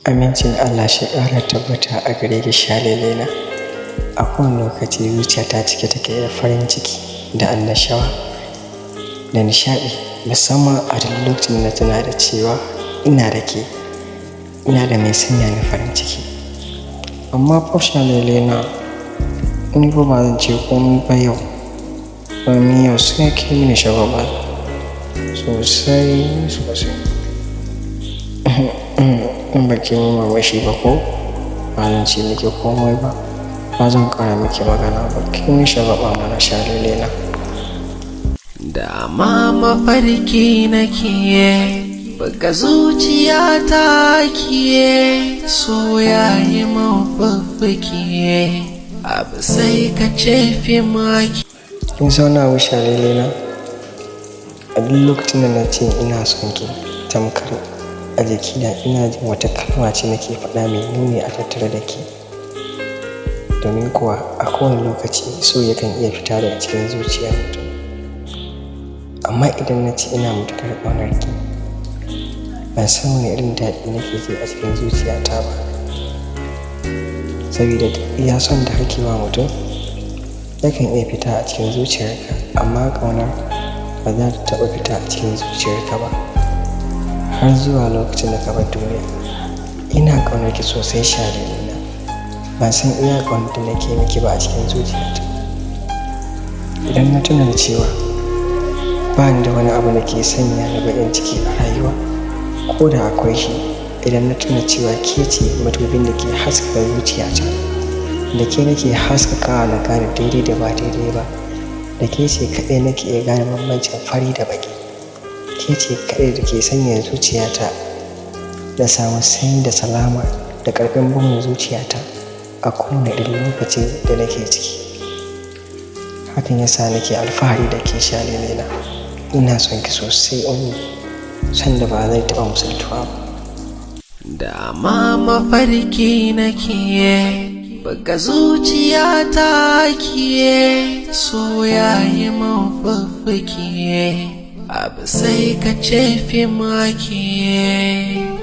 Amincin Allah shi ƙara tabbata a gare ki shalelena. A kowane lokaci zuciyata cike take da farin ciki da annashawa da nishaɗi, musamman a duk lokacin da na tuna da cewa ina da ke, ina da mai sanya ni farin ciki. Amma fa shalelena, ni fa ba zan ce komai ba yau, domin yau sai ke mini shagwaba sosai. In ba ki min mamashi ba ko ba zan ce miki komai ba, ba zan ƙara miki magana ba, ki min shagwaba mana shalelena. Dama mafarki nake buga zuciyata ke, so yayi mafaffaki abu sai ka ce fi maki. Kin zauna wa shalelena, a duk lokacin da na ce ina son ki tamkar a jikina ina jin wata kalma ce nake faɗa mai nuni a tattare da ke. Domin kuwa a kowane lokaci so yakan iya fita daga cikin zuciyar mutum. Amma idan na ce ina matuƙar ƙaunar ki, ban san wani irin daɗi nake ji a cikin zuciyata ba. Saboda iya son da kake wa mutum yakan iya fita a cikin zuciyarka, amma ƙaunar ba za ta taɓa fita a cikin zuciyarka ba har zuwa lokacin da ka bar duniya. Ina ƙaunar ki sosai shalelena, ban san iya ƙaunar da nake miki ba a cikin zuciyata. Idan na tuna da cewa ba ni da wani abu da ke sanya ni baƙin ciki a rayuwa, ko da akwai shi, idan na tuna cewa ke ce madubin da ke haskaka zuciyata, da ke nake haskakawa na gane daidai da ba daidai ba, da ke ce kaɗai nake iya gane bambancin fari da baƙi, ke ce kaɗai da ke sanya zuciyata da samu sanyi da salama da ƙarfin bugun zuciyata a kowane irin lokaci da nake ciki. Hakan yasa nake alfahari da ke shalelena. Ina son ki sosai son da ba zai taɓa misaltuwa ba. Dama mafarki nake buga zuciyata ke, so yayi mafaffaki abu sai ka ce fi maki.